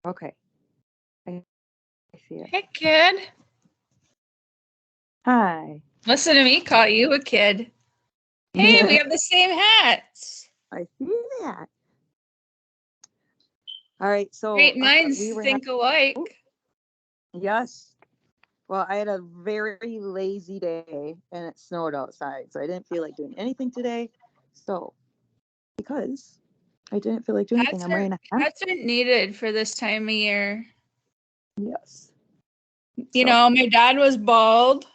Okay. I see it. Hey, kid. Hi. Listen to me call you a kid. Hey, we have the same hats. I see that. All right. So Great minds we were think alike. yes. Well, I had a very lazy day and it snowed outside, so I didn't feel like doing anything today. So because I didn't feel like doing anything, I'm wearing a hat. Hats are needed for this time of year. Yes. You know, my dad was bald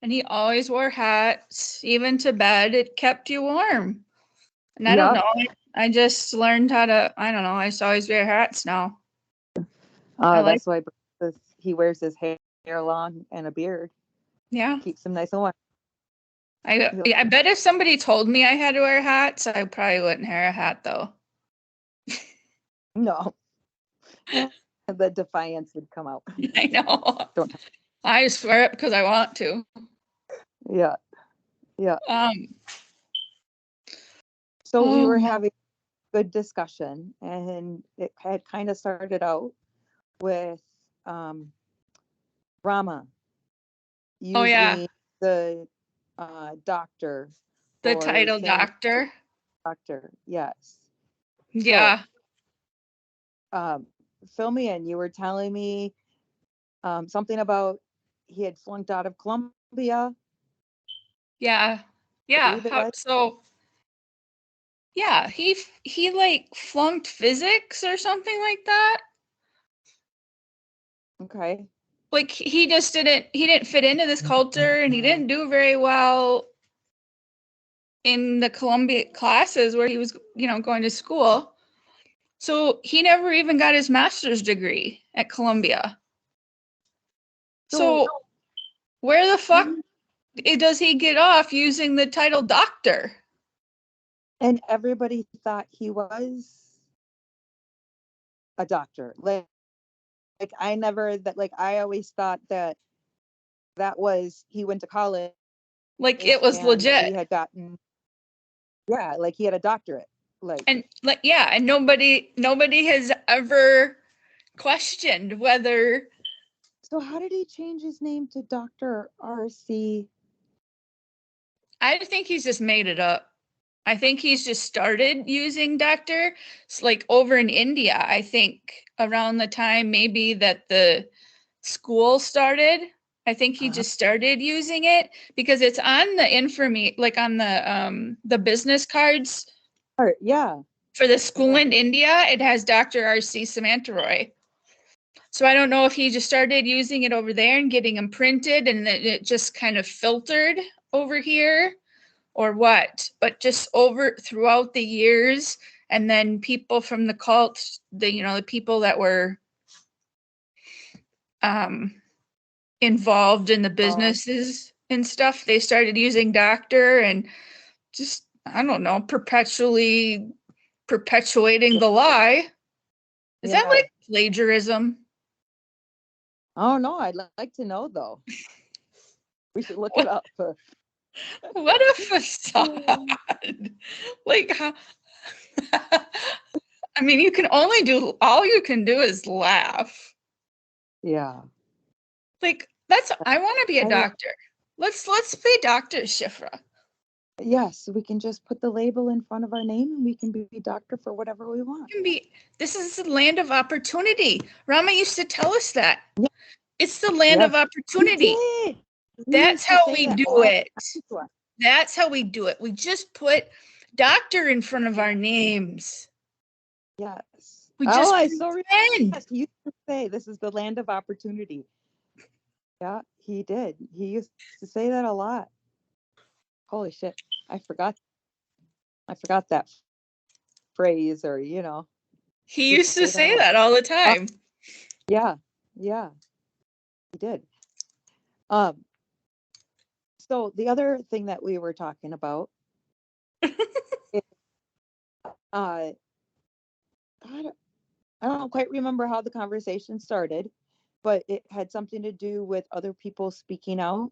and he always wore hats, even to bed. It kept you warm. And I don't know. I just learned how to, I don't know. I just always wear hats now. That's why he wears his hair long and a beard. Yeah. Keeps him nice and warm. I bet if somebody told me I had to wear hats, I probably wouldn't wear a hat though. No. The defiance would come out. I know. I just wear it because I want to. Yeah. Yeah. So we were having a good discussion, and it had kind of started out with Rama using the doctor. The title doctor. Doctor, yes. Yeah. So, fill me in. You were telling me something about he had flunked out of Columbia. Yeah. Yeah. He like flunked physics or something like that. Okay. Like he didn't fit into this culture and he didn't do very well in the Columbia classes where he was, going to school. So he never even got his master's degree at Columbia. So where the fuck does he get off using the title doctor? And everybody thought he was a doctor. Like I always thought that was, he went to college. Like it was legit. He had gotten, like he had a doctorate. And nobody has ever questioned whether. So how did he change his name to Dr. R.C.? I think he's just made it up. I think he's just started using doctor, like over in India. I think around the time maybe that the school started, I think he just started using it because it's on the like on the business cards. Yeah. For the school in India, it has Dr. R.C. Samanta Roy. So I don't know if he just started using it over there and getting them printed and then it just kind of filtered over here or what, but just throughout the years. And then people from the cult, the people that were involved in the businesses and stuff, they started using doctor and just, I don't know, perpetuating the lie. Is that like plagiarism? Oh no, I'd like to know though. We should look it up. What a facade. Like, I mean, all you can do is laugh. Yeah. Like, I want to be a doctor. Let's be Dr. Shifra. Yes, we can just put the label in front of our name and we can be doctor for whatever we want. This is the land of opportunity. Rama used to tell us that. Yeah. It's the land of opportunity. That's how we do it. That's how we do it. We just put doctor in front of our names. Yes. We just I so remember. He used to say this is the land of opportunity. Yeah, he did. He used to say that a lot. Holy shit. I forgot that phrase or, He used to say that all the time. Yeah. Yeah. He did. So the other thing that we were talking about is, I don't quite remember how the conversation started, but it had something to do with other people speaking out.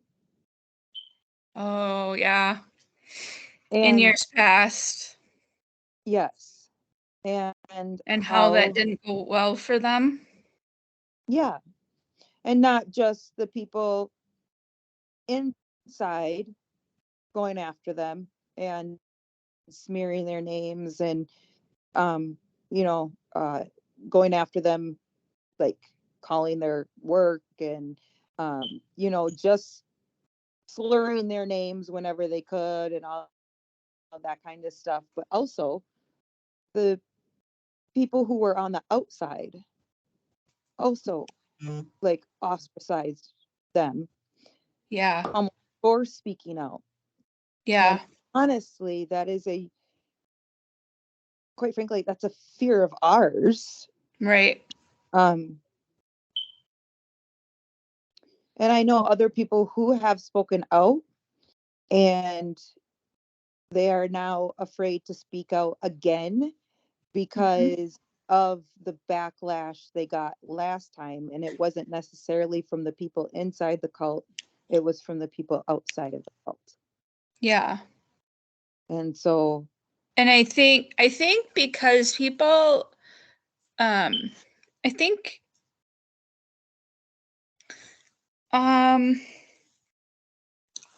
Oh, yeah. In years past. Yes. and how that didn't go well for them. Yeah. And not just the people inside going after them and smearing their names and you know, going after them, like calling their work and you know, just slurring their names whenever they could and all of that kind of stuff, but also the people who were on the outside also like ostracized them Yeah. for speaking out. Yeah. And honestly, that is quite frankly, that's a fear of ours. Right. And I know other people who have spoken out and they are now afraid to speak out again because of the backlash they got last time. And it wasn't necessarily from the people inside the cult, it was from the people outside of the cult. Yeah. And so, and I think because people I think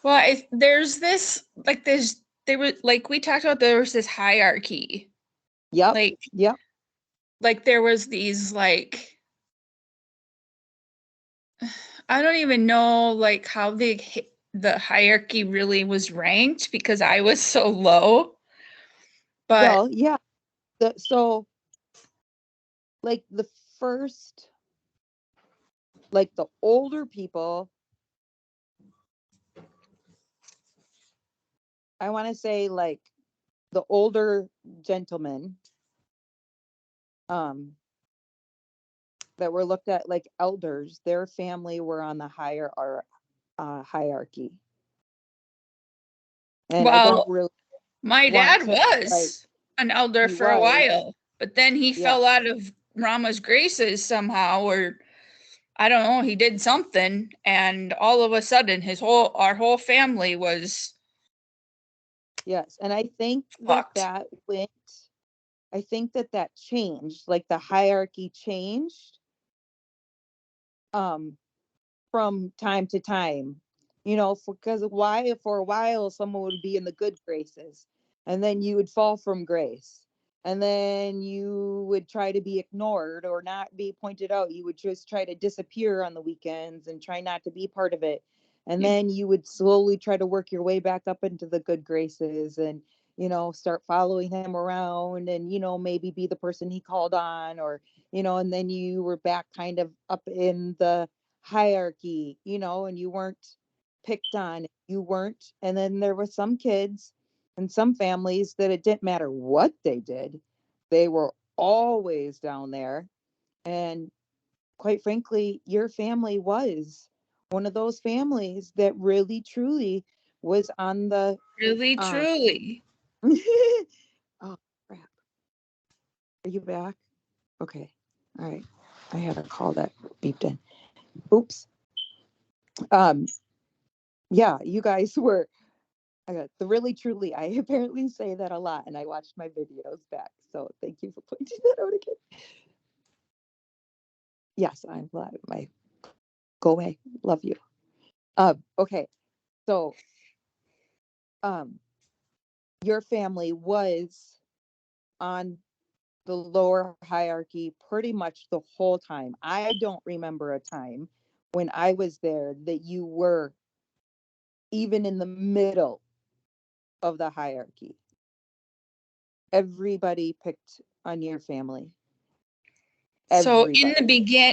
well, there's this like there's there was like we talked about, there was this hierarchy. yep, Like there was these like, I don't even know like how the hierarchy really was ranked because I was so low. But well, yeah. So like the first, like the older people, I want to say like the older gentlemen that were looked at like elders, their family were on the higher hierarchy. And I don't really my want dad to like, was an elder he for a was, while, but then he yeah, fell out of Rama's graces somehow, or I don't know, he did something, and all of a sudden our whole family was yes. And I think fucked. I think that changed, like the hierarchy changed from time to time, you know, because why for a while someone would be in the good graces and then you would fall from grace and then you would try to be ignored or not be pointed out. You would just try to disappear on the weekends and try not to be part of it, and then you would slowly try to work your way back up into the good graces and, you know, start following him around and, you know, maybe be the person he called on, or, you know, and then you were back kind of up in the hierarchy, you know, and you weren't picked on, you weren't. And then there were some kids and some families that it didn't matter what they did, they were always down there. And quite frankly, your family was one of those families that really truly was on the Really, um truly. oh crap, are you back? Okay, all right, I had a call that beeped in. Oops. um yeah, you guys were the really truly. I apparently say that a lot and I watched my videos back, so thank you for pointing that out again. Yes, I'm glad. My go away, love you. Okay, so your family was on the lower hierarchy pretty much the whole time. I don't remember a time when I was there that you were even in the middle of the hierarchy. Everybody picked on your family. So Everybody.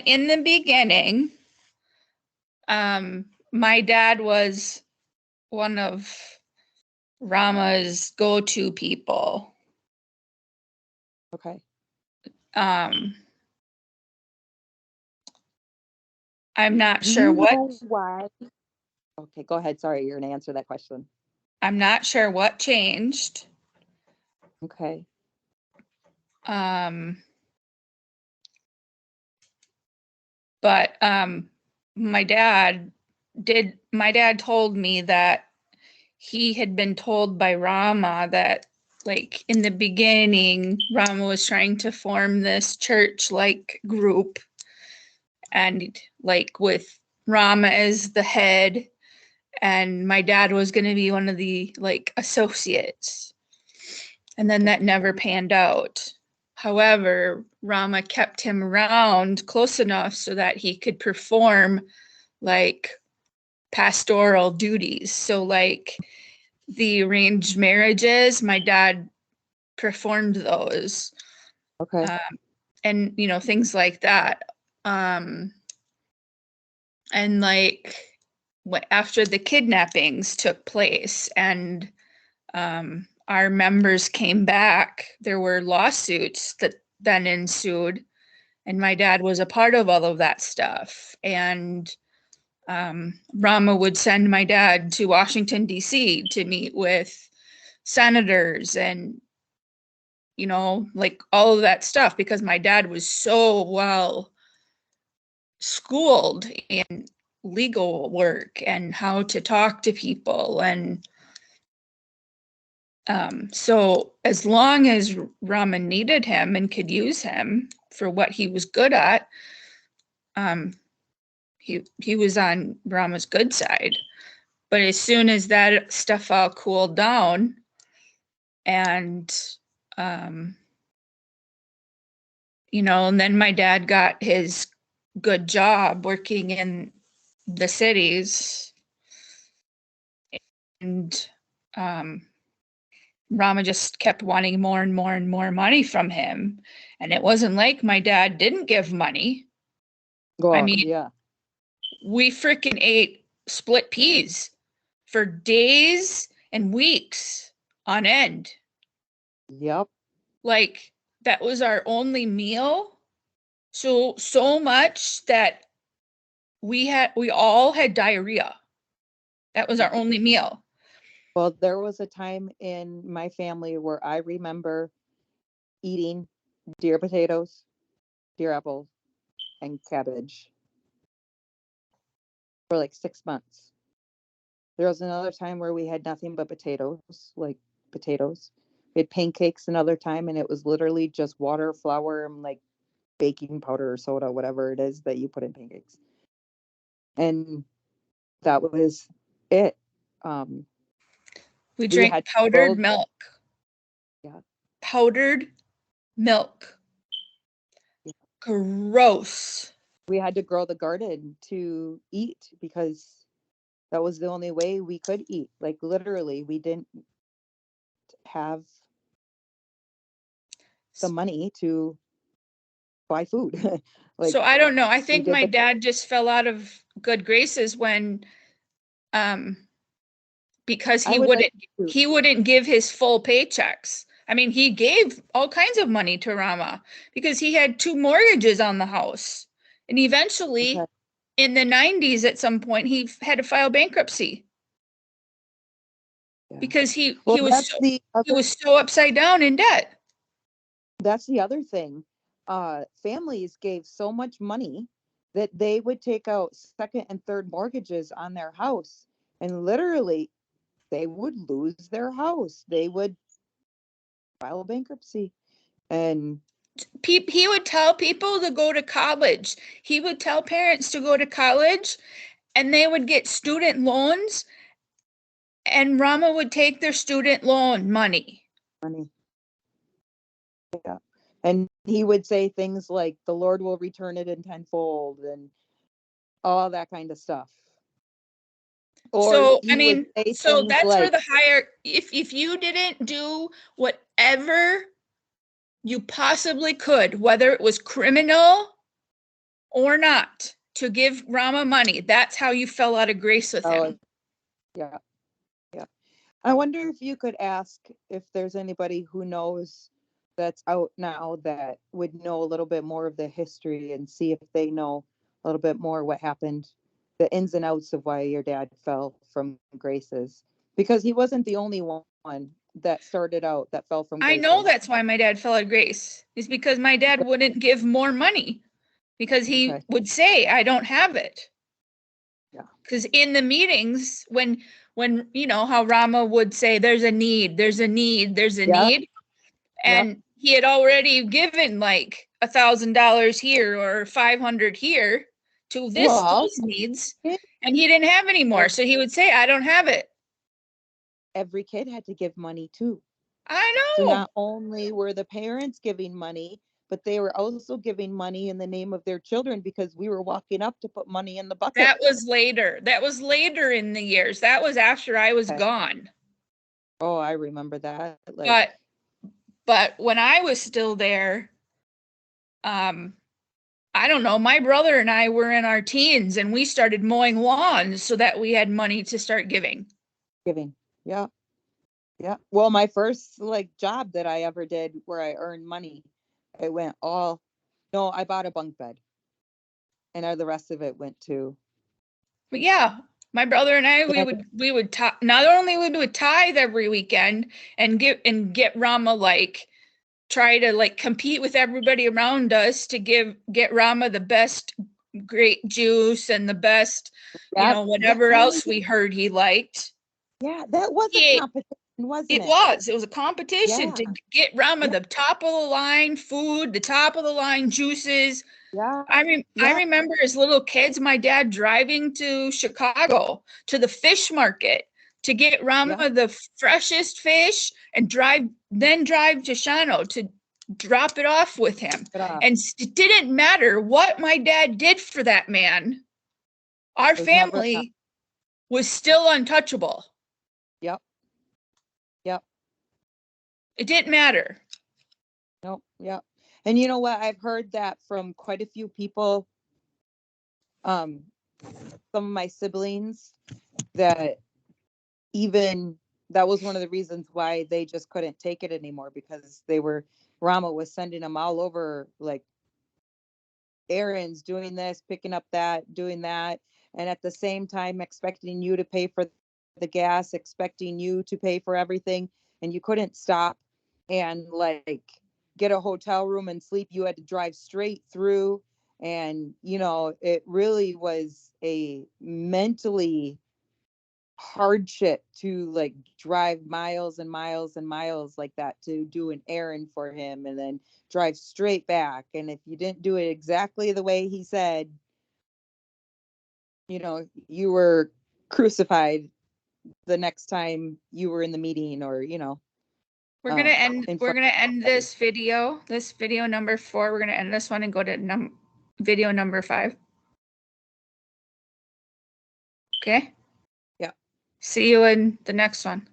in the beginning, my dad was one of Rama's go-to people. Okay. I'm not Do sure you what know why? Okay, go ahead. Sorry, you're going to answer that question. I'm not sure what changed. Okay. But my dad told me that he had been told by Rama that like in the beginning, Rama was trying to form this church-like group, and like with Rama as the head, and my dad was going to be one of the like associates. And then that never panned out. However, Rama kept him around close enough so that he could perform like pastoral duties. So like the arranged marriages, my dad performed those. Okay. And you know, things like that. And like after the kidnappings took place and our members came back, there were lawsuits that then ensued, and my dad was a part of all of that stuff. And Rama would send my dad to Washington, D.C. to meet with senators and, you know, like all of that stuff, because my dad was so well schooled in legal work and how to talk to people. And so as long as Rama needed him and could use him for what he was good at, he was on Rama's good side. But as soon as that stuff all cooled down and, you know, and then my dad got his good job working in the cities, and Rama just kept wanting more and more and more money from him. And it wasn't like my dad didn't give money. I mean, yeah. we freaking ate split peas for days and weeks on end. Yep. Like that was our only meal. So much that we all had diarrhea. That was our only meal. Well, there was a time in my family where I remember eating deer potatoes, deer apples, and cabbage for like 6 months. There was another time where we had nothing but potatoes, like potatoes. We had pancakes another time, and it was literally just water, flour, and like baking powder or soda, whatever it is that you put in pancakes. And that was it. We drank powdered milk. Yeah. Powdered milk. Yeah. Gross. We had to grow the garden to eat because that was the only way we could eat. Like literally, we didn't have the money to buy food. Like, so I don't know. I we think did my dad just fell out of good graces when because I would like to. he wouldn't give his full paychecks. I mean, he gave all kinds of money to Rama because he had 2 mortgages on the house. And eventually, Okay. in the 90s, at some point, he had to file bankruptcy. Yeah. Because he Well, was so upside down in debt. That's the other thing. Families gave so much money that they would take out second and third mortgages on their house, and literally they would lose their house. They would file bankruptcy. And He would tell people to go to college. He would tell parents to go to college, and they would get student loans, and Rama would take their student loan money. Yeah. And he would say things like, the Lord will return it in tenfold, and all that kind of stuff. Or so he would say so things that's like, where the higher, if you didn't do whatever you possibly could, whether it was criminal or not, to give Rama money, that's how you fell out of grace with him. Yeah. Yeah. I wonder if you could ask if there's anybody who knows that's out now that would know a little bit more of the history, and see if they know a little bit more what happened, the ins and outs of why your dad fell from graces, because he wasn't the only one that started out that fell from graces. I know that's why my dad fell out of grace, is because my dad wouldn't give more money, because he would say, I don't have it. Yeah. Because in the meetings, when when, you know, how Rama would say, there's a need, there's a need, there's a need. And he had already given like $1,000 here or 500 here to those needs, and he didn't have any more. So he would say, I don't have it. Every kid had to give money too. I know. So not only were the parents giving money, but they were also giving money in the name of their children, because we were walking up to put money in the bucket. That was later. That was later in the years. That was after I was gone. Oh, I remember that. Like, but when I was still there, I don't know, my brother and I were in our teens and we started mowing lawns so that we had money to start giving. Yeah. Well, my first like job that I ever did where I earned money, I bought a bunk bed, and the rest of it went to. But yeah, my brother and I, we would not only would we tithe every weekend and get Rama, like, try to like compete with everybody around us to get Rama the best grape juice and the best, whatever else we heard he liked. Yeah, that was a competition, wasn't it? It was a competition to get Rama the top of the line food, the top of the line juices. Yeah. I remember as little kids, my dad driving to Chicago to the fish market to get Rama the freshest fish and drive to Shano to drop it off with him. And it didn't matter what my dad did for that man. Our family was still untouchable. Yep. It didn't matter. Nope. Yep. And you know what? I've heard that from quite a few people. Some of my siblings, that was one of the reasons why they just couldn't take it anymore, because Rama was sending them all over, like, errands, doing this, picking up that, doing that, and at the same time expecting you to pay for the gas, expecting you to pay for everything, and you couldn't stop and like get a hotel room and sleep. You had to drive straight through, and it really was a mentally hardship to like drive miles and miles and miles like that to do an errand for him, and then drive straight back. And if you didn't do it exactly the way he said, you were crucified the next time you were in the meeting, or we're gonna end this video number 4. We're gonna end this one and go to video number 5. Okay. Yeah. See you in the next one.